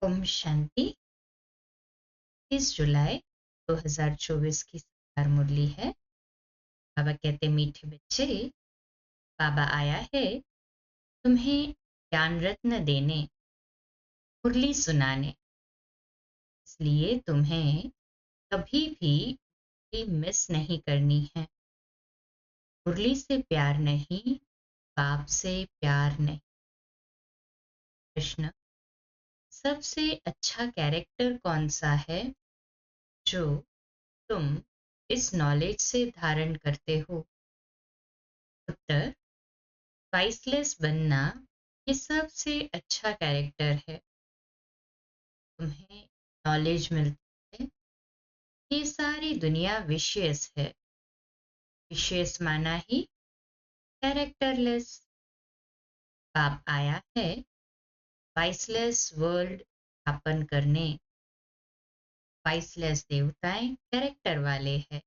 ओम शांति। 30 जुलाई 2024 की सरदार मुरली है। बाबा कहते मीठे बच्चे, बाबा आया है तुम्हें ज्ञान रत्न देने, मुरली सुनाने। इसलिए तुम्हें कभी भी मुरली मिस नहीं करनी है। मुरली से प्यार नहीं, बाप से प्यार नहीं। कृष्ण, सबसे अच्छा कैरेक्टर कौन सा है जो तुम इस नॉलेज से धारण करते हो? उत्तर, प्राइसलेस बनना ये सबसे अच्छा कैरेक्टर है। तुम्हें नॉलेज मिलती है। ये सारी दुनिया विशेष है। विशेष माना ही कैरेक्टरलेस। बाप आया है प्राइसलेस वर्ल्ड स्थापन करने। प्राइसलेस देवताएं कैरेक्टर वाले हैं।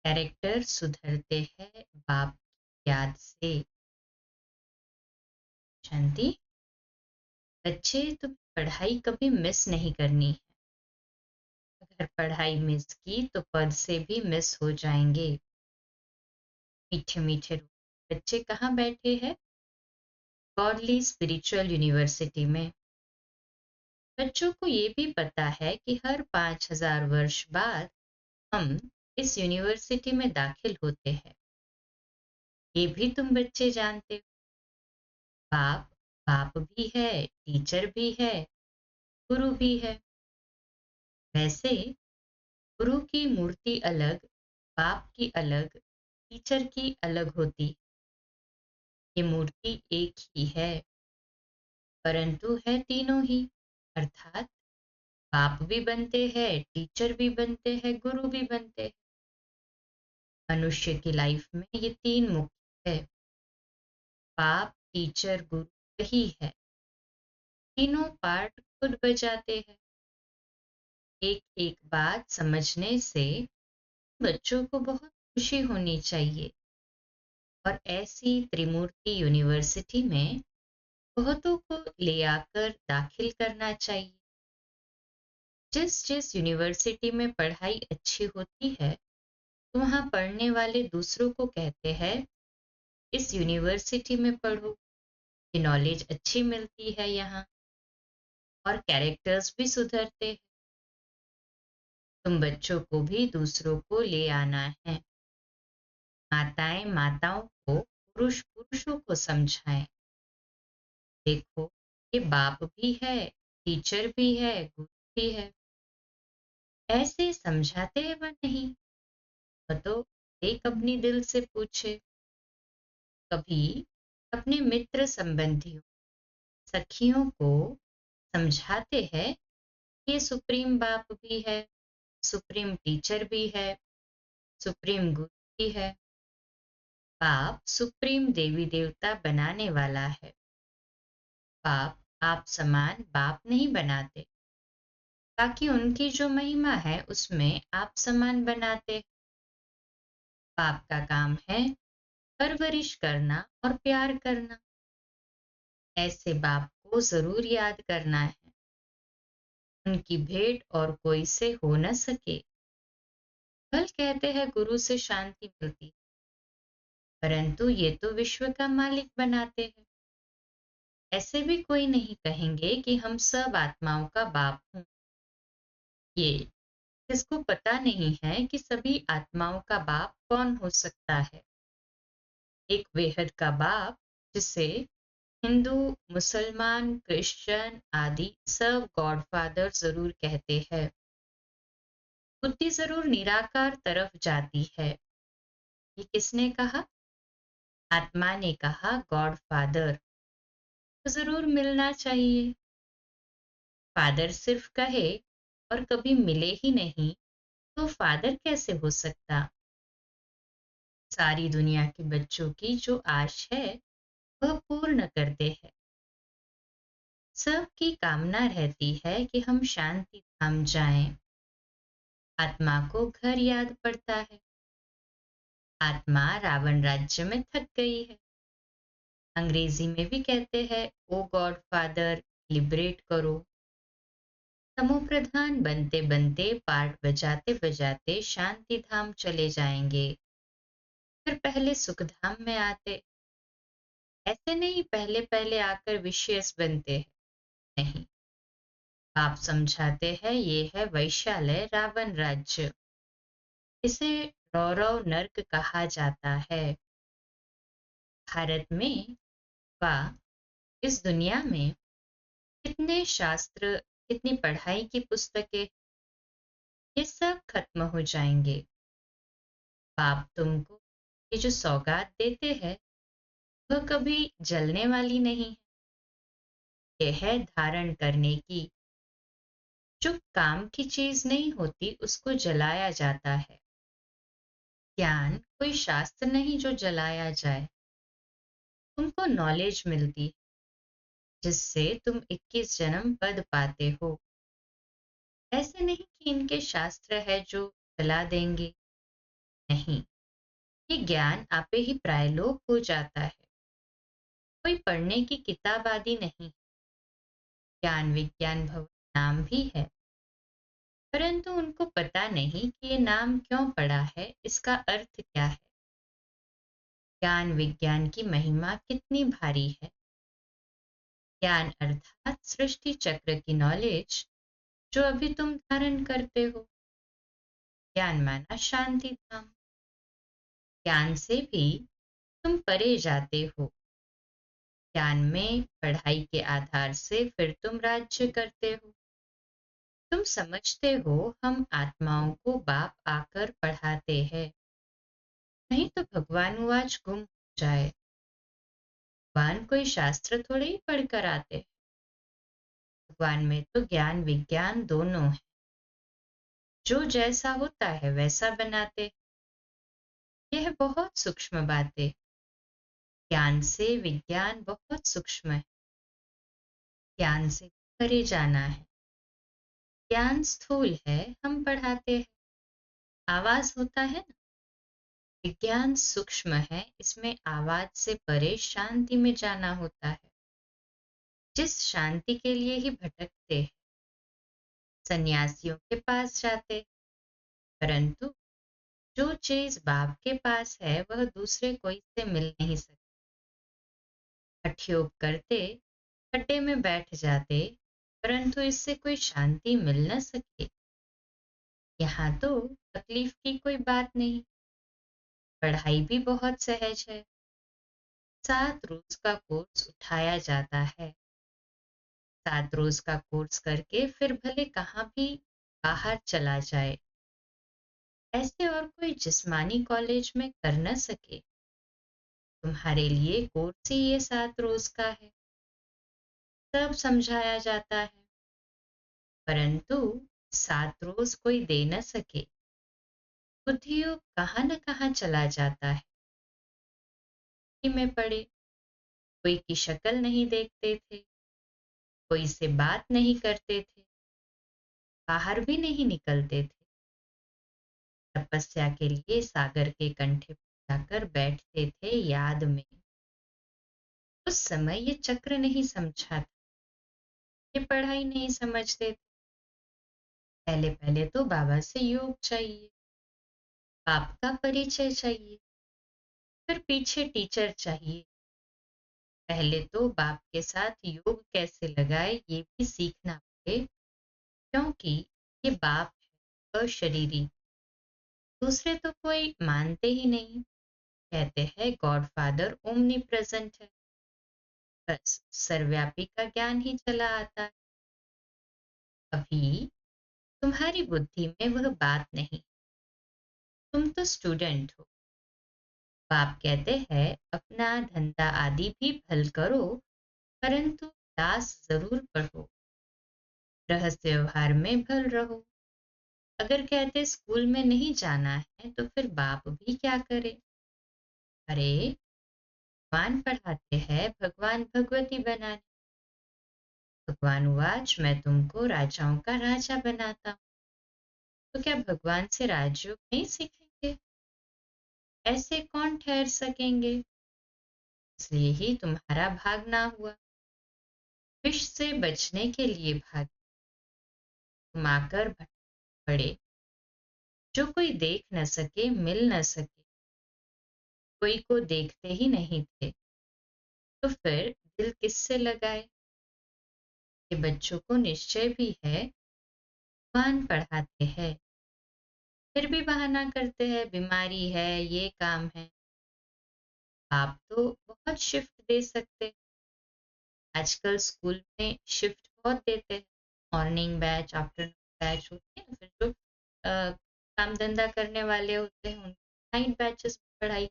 कैरेक्टर सुधरते हैं बाप की याद से। शांति। बच्चे, तुम पढ़ाई कभी मिस नहीं करनी है। अगर पढ़ाई मिस की तो पद से भी मिस हो जाएंगे। मीठे मीठे बच्चे कहाँ बैठे हैं? गॉडली स्पिरिचुअल यूनिवर्सिटी में। बच्चों को ये भी पता है कि हर 5000 वर्ष बाद हम इस यूनिवर्सिटी में दाखिल होते हैं। ये भी तुम बच्चे जानते हो। बाप बाप भी है, टीचर भी है, गुरु भी है। वैसे गुरु की मूर्ति अलग, बाप की अलग, टीचर की अलग होती। ये मूर्ति एक ही है, परंतु है तीनों ही। अर्थात बाप भी बनते हैं, टीचर भी बनते हैं, गुरु भी बनते हैं। मनुष्य की लाइफ में ये तीन मुख्य है। बाप, टीचर, गुरु वही है। तीनों पार्ट खुद बजाते हैं। एक एक बात समझने से बच्चों को बहुत खुशी होनी चाहिए। और ऐसी त्रिमूर्ति यूनिवर्सिटी में बहुतों को ले आकर दाखिल करना चाहिए। जिस जिस यूनिवर्सिटी में पढ़ाई अच्छी होती है, तो वहाँ पढ़ने वाले दूसरों को कहते हैं इस यूनिवर्सिटी में पढ़ो, ये नॉलेज अच्छी मिलती है यहाँ, और कैरेक्टर्स भी सुधरते हैं। तुम बच्चों को भी दूसरों को ले आना है। माताएं माताओं को, पुरुष पुरुषों को समझाएं। देखो, ये बाप भी है, टीचर भी है, गुरु भी है। ऐसे समझाते हैं व नहीं? तो एक अपनी दिल से पूछे। कभी अपने मित्र संबंधियों, सखियों को समझाते हैं ये सुप्रीम बाप भी है, सुप्रीम टीचर भी है, सुप्रीम गुरु भी है। बाप सुप्रीम देवी देवता बनाने वाला है। बाप आप समान बाप नहीं बनाते, ताकि उनकी जो महिमा है उसमें आप समान बनाते। बाप का काम है परवरिश करना और प्यार करना। ऐसे बाप को जरूर याद करना है। उनकी भेंट और कोई से हो न सके। कल कहते हैं गुरु से शांति मिलती, परंतु ये तो विश्व का मालिक बनाते हैं। ऐसे भी कोई नहीं कहेंगे कि हम सब आत्माओं का बाप हूं। ये किसको पता नहीं है कि सभी आत्माओं का बाप कौन हो सकता है। एक बेहद का बाप, जिसे हिंदू, मुसलमान, क्रिश्चियन आदि सब गॉडफादर जरूर कहते हैं। बुद्धि जरूर निराकार तरफ जाती है। ये किसने कहा? आत्मा ने कहा गॉड फादर। तो जरूर मिलना चाहिए। फादर सिर्फ कहे और कभी मिले ही नहीं तो फादर कैसे हो सकता? सारी दुनिया के बच्चों की जो आश है वह पूर्ण करते हैं। सबकी कामना रहती है कि हम शांति धाम जाएं। आत्मा को घर याद पड़ता है। आत्मा रावण राज्य में थक गई है। अंग्रेजी में भी कहते हैं ओ गॉड फादर लिबरेट करो, समूह प्रधान बनते बनते पार्ट बजाते बजाते शांति धाम चले जाएंगे, फिर पहले सुखधाम में आते। ऐसे नहीं पहले पहले आकर विशेष बनते हैं, नहीं। आप समझाते हैं ये है वैशाल्य रावण राज्य। इसे रौरव नर्क कहा जाता है। भारत में व इस दुनिया में कितने शास्त्र, कितनी पढ़ाई की पुस्तकें, ये सब खत्म हो जाएंगे। बाप तुमको ये जो सौगात देते हैं वह कभी जलने वाली नहीं है। ये है धारण करने की। जो काम की चीज नहीं होती उसको जलाया जाता है। ज्ञान कोई शास्त्र नहीं जो जलाया जाए। तुमको नॉलेज मिलती है जिससे तुम 21 जन्म पद पाते हो। ऐसे नहीं कि इनके शास्त्र है जो जला देंगे, नहीं। ये ज्ञान आपे ही प्रायलोक हो जाता है। कोई पढ़ने की किताब आदि नहीं। ज्ञान विज्ञान भवन नाम भी है, परंतु उनको पता नहीं कि ये नाम क्यों पड़ा है, इसका अर्थ क्या है। ज्ञान विज्ञान की महिमा कितनी भारी है। ज्ञान अर्थात सृष्टि चक्र की नॉलेज जो अभी तुम धारण करते हो। ज्ञान माना शांति धाम। ज्ञान से भी तुम परे जाते हो। ज्ञान में पढ़ाई के आधार से फिर तुम राज्य करते हो। तुम समझते हो हम आत्माओं को बाप आकर पढ़ाते हैं, नहीं तो भगवान आज गुम हो जाए। भगवान कोई शास्त्र थोड़े ही पढ़ कर आते। भगवान में तो ज्ञान विज्ञान दोनों है। जो जैसा होता है वैसा बनाते। यह बहुत सूक्ष्म बातें। ज्ञान से विज्ञान बहुत सूक्ष्म है। ज्ञान से परे जाना है। ज्ञान स्थूल है, हम पढ़ाते हैं। आवाज होता है ना। विज्ञान सूक्ष्म है, इसमें आवाज से परे शांति में जाना होता है। जिस शांति के लिए ही भटकते हैं। सन्यासियों के पास जाते, परंतु जो चीज बाप के पास है वह दूसरे कोई से मिल नहीं सकती। हठयोग करते, खड्डे में बैठ जाते, परंतु इससे कोई शांति मिल न सके। यहाँ तो तकलीफ की कोई बात नहीं। पढ़ाई भी बहुत सहज है। 7 रोज का कोर्स उठाया जाता है। 7 रोज का कोर्स करके फिर भले कहाँ भी बाहर चला जाए। ऐसे और कोई जिस्मानी कॉलेज में कर न सके। तुम्हारे लिए कोर्स ही ये 7 रोज का है। सब समझाया जाता है, परंतु 7 रोज कोई दे न सके। बुद्धियोग कहाँ न कहाँ चला जाता है। में पड़े, कोई की शक्ल नहीं देखते थे, कोई से बात नहीं करते थे, बाहर भी नहीं निकलते थे। तपस्या के लिए सागर के कंठे पर जाकर बैठते थे याद में। उस समय ये चक्र नहीं समझा था, ये पढ़ाई नहीं समझते थे। पहले पहले तो बाबा से योग चाहिए, बाप का परिचय चाहिए, फिर पीछे टीचर चाहिए। पहले तो बाप के साथ योग कैसे लगाए ये भी सीखना पड़े, क्योंकि ये बाप है अशरीरी। दूसरे तो कोई मानते ही नहीं। कहते हैं गॉड फादर ओमनी प्रेजेंट है, बस सर्वव्यापी का ज्ञान ही चला आता है। अभी तुम्हारी बुद्धि में वह बात नहीं। तुम तो स्टूडेंट हो। बाप कहते हैं अपना धंधा आदि भी भल करो, परंतु दास जरूर पढ़ो। रहस्य व्यवहार में भल रहो। अगर कहते स्कूल में नहीं जाना है तो फिर बाप भी क्या करे। अरे भगवान पढ़ाते हैं भगवान भगवती बनाने। भगवान वाच मैं तुमको राजाओं का राजा बनाता हूँ। तो क्या भगवान से राजयोग नहीं सीखेंगे? ऐसे कौन ठहर सकेंगे? इसलिए ही तुम्हारा भागना हुआ। विष से बचने के लिए भाग। तुम आकर पड़े, जो कोई देख न सके, मिल न सके, कोई को देखते ही नहीं थे, तो फिर दिल किससे लगाए? ये बच्चों को निश्चय भी है, भगवान पढ़ाते हैं, फिर भी बहाना करते हैं, बीमारी है, ये काम है। आप तो बहुत शिफ्ट दे सकते। आजकल स्कूल में शिफ्ट बहुत देते हैं, मॉर्निंग बैच, आफ्टरनून बैच होती है ना, फिर जो काम धंधा करने वाले होते हैं उनको नाइट बैचेस में पढ़ाई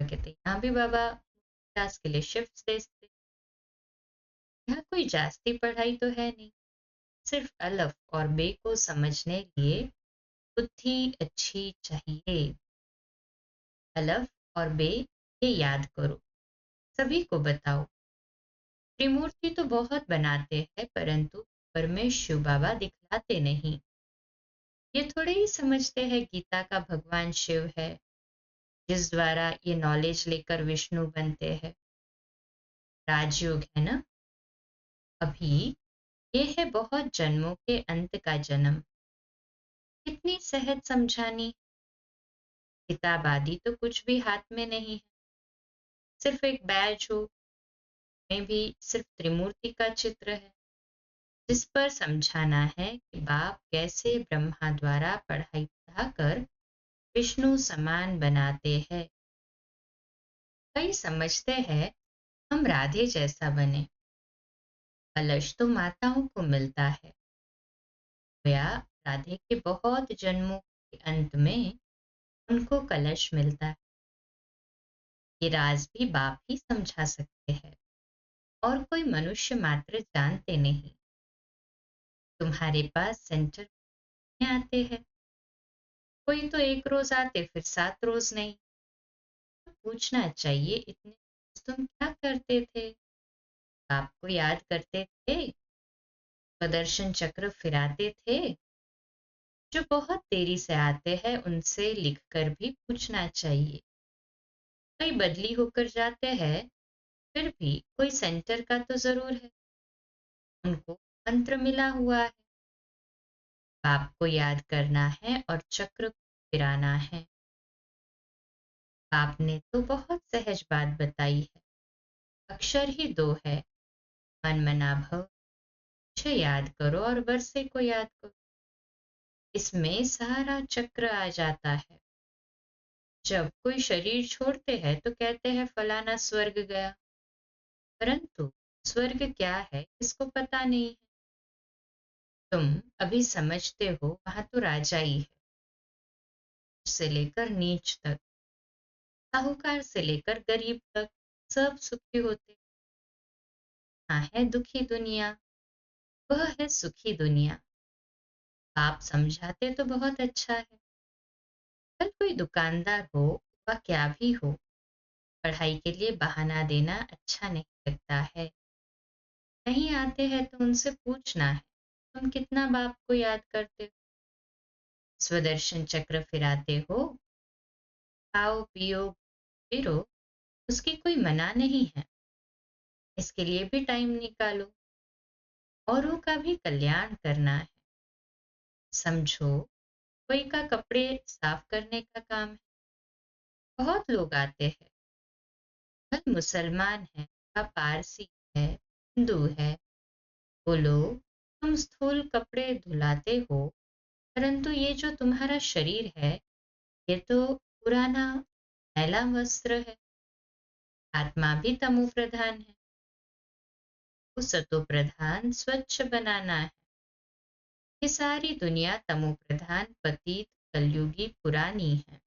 कहते हैं। यहाँ भी बाबा क्लास के लिए शिफ्ट देते। यहाँ कोई जास्ती पढ़ाई तो है नहीं, सिर्फ अलफ और बे को समझने लिए बुद्धि अच्छी चाहिए। अलफ और बे ये याद करो, सभी को बताओ। त्रिमूर्ति तो बहुत बनाते हैं, परंतु ऊपर में शिव बाबा दिखलाते नहीं। ये थोड़े ही समझते हैं गीता का भगवान शिव है, जिस द्वारा ये नॉलेज लेकर विष्णु बनते हैं। राजयोग है ना, अभी ये है बहुत जन्मों के अंत का जन्म। कितनी सहज समझानी। किताब आदि तो कुछ भी हाथ में नहीं है, सिर्फ एक बैज हो, में भी सिर्फ त्रिमूर्ति का चित्र है, जिस पर समझाना है कि बाप कैसे ब्रह्मा द्वारा पढ़ाई पढ़ाकर विष्णु समान बनाते हैं। कई समझते हैं हम राधे जैसा बने, कलश तो माताओं को मिलता है, या राधे के बहुत जन्मों के अंत में उनको कलश मिलता है। ये राज भी बाप ही समझा सकते हैं, और कोई मनुष्य मात्र जानते नहीं। तुम्हारे पास सेंटर में आते हैं, कोई तो एक रोज आते फिर 7 रोज नहीं। तो पूछना चाहिए, इतने रोज तुम क्या करते थे? बाप को याद करते थे, प्रदर्शन चक्र फिराते थे? जो बहुत देरी से आते हैं उनसे लिखकर भी पूछना चाहिए। कई बदली होकर जाते हैं, फिर भी कोई सेंटर का तो जरूर है, उनको मंत्र मिला हुआ है। बाप को याद करना है और चक्र को फिराना है। बाप ने तो बहुत सहज बात बताई है, अक्षर ही दो है, मन मना भव। मुझे याद करो और वर्षे को याद करो, इसमें सारा चक्र आ जाता है। जब कोई शरीर छोड़ते हैं तो कहते हैं फलाना स्वर्ग गया, परंतु स्वर्ग क्या है इसको पता नहीं है। तुम अभी समझते हो वहां तो राजा ही है, से लेकर नीच तक, साहूकार से लेकर गरीब तक, सब सुखी होते। हाँ है दुखी दुनिया, वह है सुखी दुनिया। आप समझाते तो बहुत अच्छा है। कल कोई दुकानदार हो, वह क्या भी हो, पढ़ाई के लिए बहाना देना अच्छा नहीं लगता है। नहीं आते हैं तो उनसे पूछना है, तुम कितना बाप को याद करते हो? स्वदर्शन चक्र फिराते हो? खाओ पियो फिरो, उसकी कोई मना नहीं है। इसके लिए भी टाइम निकालो, औरों का भी कल्याण करना है। समझो, कोई का कपड़े साफ करने का काम है। बहुत लोग आते हैं, वह मुसलमान है, वह पारसी है, हिंदू है। बोलो, तुम स्थूल कपड़े धुलाते हो, परंतु ये जो तुम्हारा शरीर है, ये तो पुराना मैला वस्त्र है। आत्मा भी तमो प्रधान है, वो सतो प्रधान स्वच्छ बनाना है। ये सारी दुनिया तमो प्रधान पतित कलयुगी पुरानी है।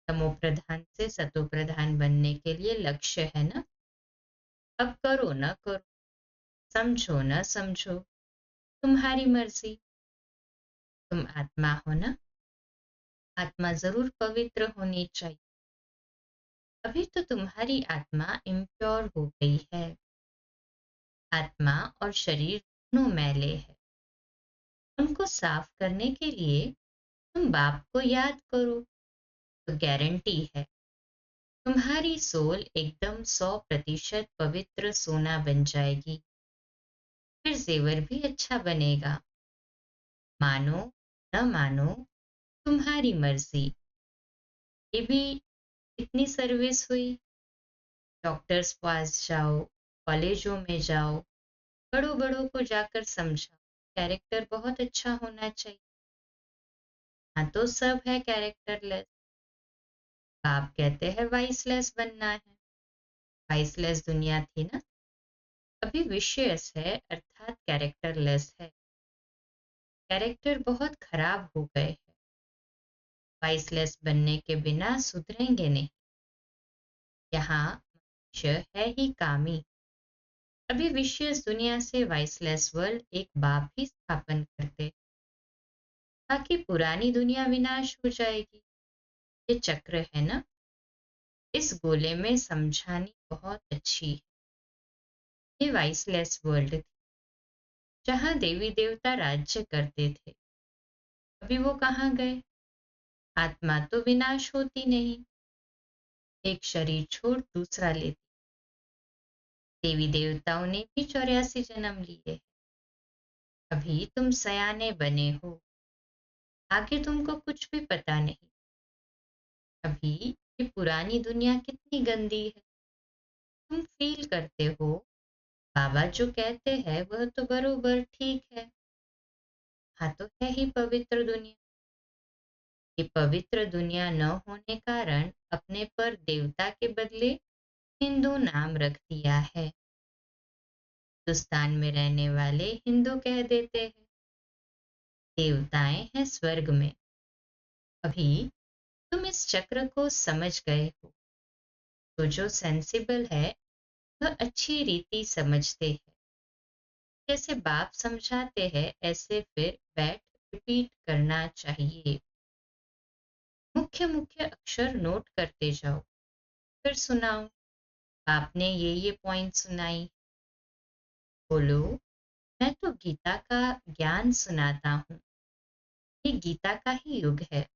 तमो प्रधान से सतो प्रधान बनने के लिए लक्ष्य है ना। अब करो न करो, समझो न समझो, तुम्हारी मर्जी। तुम आत्मा हो ना, आत्मा जरूर पवित्र होनी चाहिए। अभी तो तुम्हारी आत्मा इम्प्योर हो गई है। आत्मा और शरीर दोनों मैले हैं, उनको साफ करने के लिए तुम बाप को याद करो, तो गारंटी है तुम्हारी सोल एकदम 100% पवित्र सोना बन जाएगी। फिर जेवर भी अच्छा बनेगा। मानो न मानो तुम्हारी मर्जी। ये भी इतनी सर्विस हुई। डॉक्टर्स पास जाओ, कॉलेजों में जाओ, बड़ों बड़ों को जाकर समझाओ कैरेक्टर बहुत अच्छा होना चाहिए। हाँ तो सब है कैरेक्टरलेस। बाप कहते हैं वाइसलेस बनना है। वाइसलेस दुनिया थी ना, अभी विशियस है अर्थात कैरेक्टरलेस है। कैरेक्टर बहुत खराब हो गए हैं। वाइसलेस बनने के बिना सुधरेंगे नहीं। यहाँ मनुष्य है ही कामी। अभी विशियस दुनिया से वाइसलेस वर्ल्ड एक बाप ही स्थापन करते, ताकि पुरानी दुनिया विनाश हो जाएगी। ये चक्र है ना, इस गोले में समझानी बहुत अच्छी है। ये वाइसलेस वर्ल्ड थी, जहाँ देवी देवता राज्य करते थे। अभी वो कहाँ गए? आत्मा तो विनाश होती नहीं, एक शरीर छोड़ दूसरा लेती। देवी देवताओं ने भी 84 जन्म लिए। अभी तुम सयाने बने हो, आगे तुमको कुछ भी पता नहीं। अभी ये पुरानी दुनिया कितनी गंदी है, तुम फील करते हो। बाबा जो कहते हैं वह तो बरोबर ठीक है। हाँ तो है ही पवित्र दुनिया। ये पवित्र दुनिया न होने कारण अपने पर देवता के बदले हिंदू नाम रख दिया है। हिंदुस्तान में रहने वाले हिंदू कह देते हैं, देवताएं हैं स्वर्ग में। अभी तुम इस चक्र को समझ गए हो, तो जो सेंसिबल है वह अच्छी रीति समझते हैं। जैसे बाप समझाते हैं ऐसे फिर बैठ रिपीट करना चाहिए। मुख्य मुख्य अक्षर नोट करते जाओ, फिर सुनाओ। आपने ये पॉइंट सुनाई, बोलो मैं तो गीता का ज्ञान सुनाता हूँ। ये गीता का ही युग है,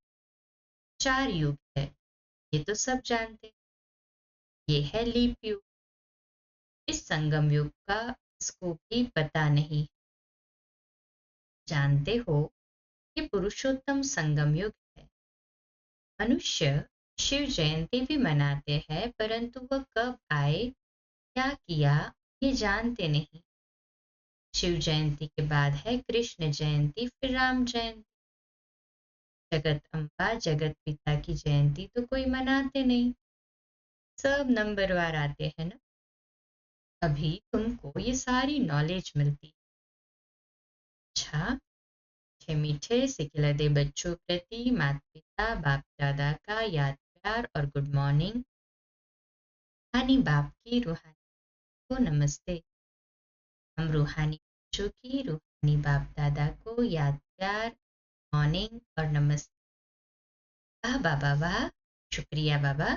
4 युग है, ये तो सब जानते। ये है लीप युग, इस संगम युग का इसको भी पता नहीं। जानते हो ये पुरुषोत्तम संगम युग है। मनुष्य शिव जयंती भी मनाते हैं, परंतु वह कब आए, क्या किया, ये जानते नहीं। शिव जयंती के बाद है कृष्ण जयंती, फिर राम जयंती। जगत अम्बा जगत पिता की जयंती तो कोई मनाते नहीं, सब नंबरवार आते हैं ना। अभी तुमको ये सारी नॉलेज मिलती। अच्छा, मीठे मीठे सिखिलदे बच्चों प्रति माता पिता बाप दादा का याद प्यार और गुड मॉर्निंग। रूहानी बाप की रूहानी को नमस्ते। हम रूहानी बच्चों की रूहानी बाप दादा को याद प्यार, मॉर्निंग और नमस्ते। वाह बाबा वाह, शुक्रिया बाबा।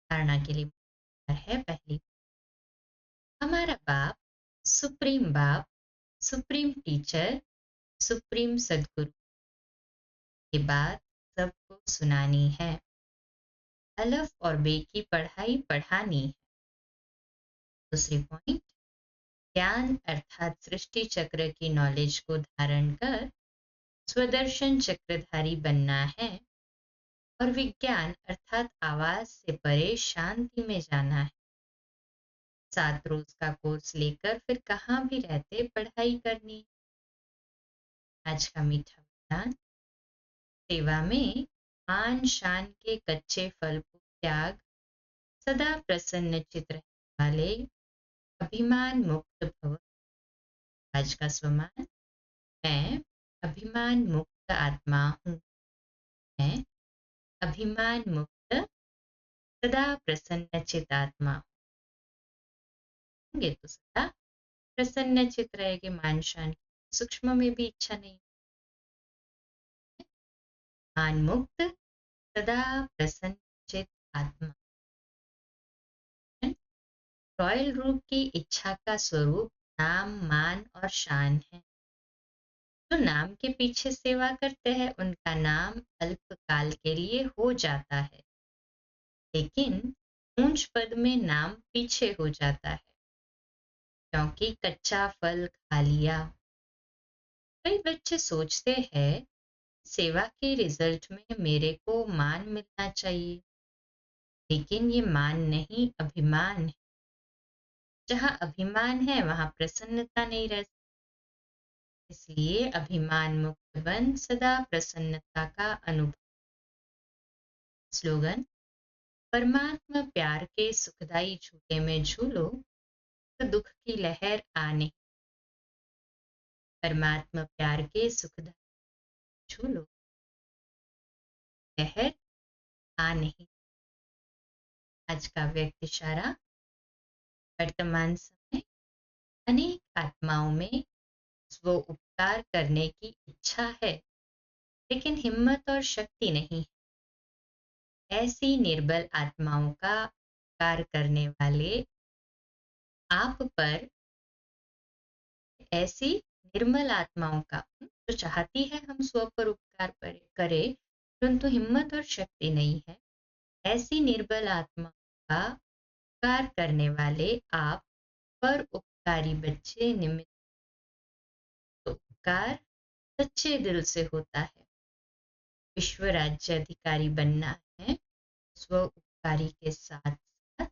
धारणा के लिए है पहली, हमारा बाप, सुप्रीम बाप, सुप्रीम टीचर, सुप्रीम सदगुरु। ये बात सबको सुनानी है। अलफ और बे की पढ़ाई पढ़ानी है। दूसरी पॉइंट, ज्ञान अर्थात सृष्टि चक्र की नॉलेज को धारण कर स्वदर्शन चक्रधारी बनना है, और विज्ञान अर्थात आवाज से परे शांति में जाना है। 7 रोज का कोर्स लेकर फिर कहाँ भी रहते पढ़ाई करनी। आज का मीठा वरदान, सेवा में मान शान के कच्चे फल को त्याग, सदा प्रसन्न चित रहने वाले अभिमान मुक्त भव। आज का स्वमान, मैं अभिमान मुक्त आत्मा हूँ। मैं अभिमान मुक्त सदा प्रसन्न चित आत्मा होंगे तो सदा प्रसन्न चित रहेगी। मान शान सूक्ष्म में भी इच्छा नहीं। मान मुक्त सदा प्रसन्न चित आत्मा। रॉयल रूप की इच्छा का स्वरूप नाम मान और शान है। जो नाम के पीछे सेवा करते हैं उनका नाम अल्पकाल के लिए हो जाता है, लेकिन ऊंच पद में नाम पीछे हो जाता है, क्योंकि कच्चा फल खा लिया। कई बच्चे सोचते हैं सेवा के रिजल्ट में मेरे को मान मिलना चाहिए, लेकिन ये मान नहीं, अभिमान है। जहाँ अभिमान है वहाँ प्रसन्नता नहीं रह सकती। इसलिए अभिमान मुक्त बन सदा प्रसन्नता का अनुभव। स्लोगन: परमात्मा प्यार के सुखदाई झूले में झूलो तो दुख की लहर आ नहीं। परमात्मा प्यार के सुखदाई झूलो, लहर आ नहीं। आज का व्यक्त इशारा: वर्तमान समय अनेक आत्माओं में स्व उपकार करने की इच्छा है, लेकिन हिम्मत और शक्ति नहीं है। ऐसी निर्बल आत्माओं का उपकार करने वाले आप पर, ऐसी निर्मल आत्माओं का जो चाहती है हम स्व पर उपकार करें, परंतु हिम्मत और शक्ति नहीं है, ऐसी निर्बल आत्मा का उपकार करने वाले आप पर उपकारी बच्चे निमित्त। तो उपकार सच्चे दिल से होता है। विश्व राज्य अधिकारी बनना है, स्व उपकारी के साथ साथ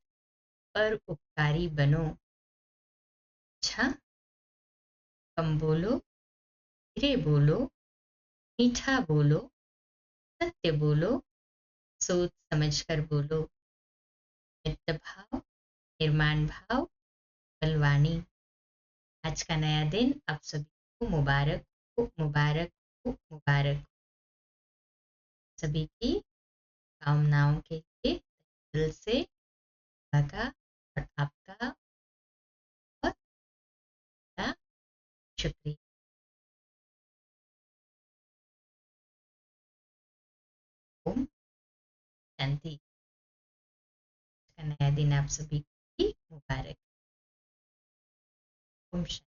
पर उपकारी बनो। अच्छा, कम बोलो, धीरे बोलो, मीठा बोलो, सत्य बोलो, सोच समझकर बोलो। मित्र भाव, निर्माण भाव, बलवानी। आज का नया दिन आप सभी को मुबारक हो, मुबारक हो, मुबारक। सभी की कामनाओं के लिए दिल से का और आपका बहुत बड़ा शुक्रिया। ओम शांति। का नया दिन आप सभी की मुबारक। ओम शांति।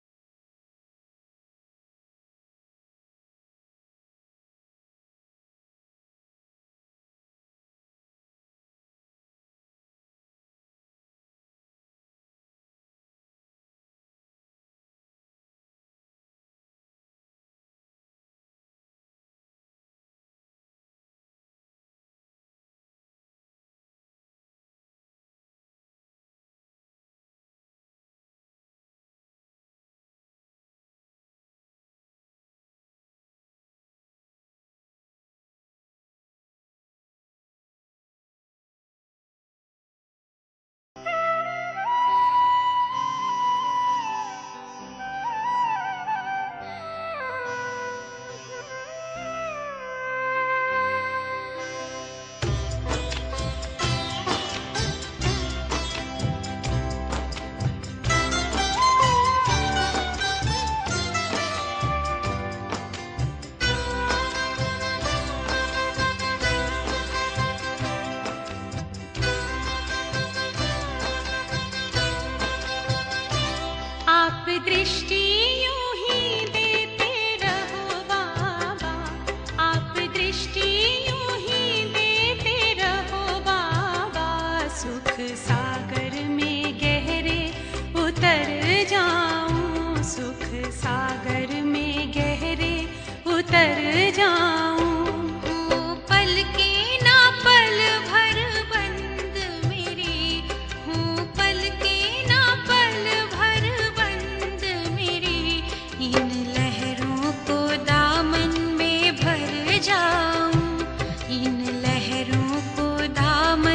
आप दृष्टि यूं ही देते रहो बाबा, आप दृष्टि यूं ही देते रहो बाबा। सुख सागर में गहरे उतर जाऊं, सुख सागर में गहरे उतर जाऊं। हूँ पल के ना पल भर बंद मेरी, हूँ पल के ना पल भर बंद मेरी। इन लहरों को दामन में भर जाऊं, इन लहरों को दामन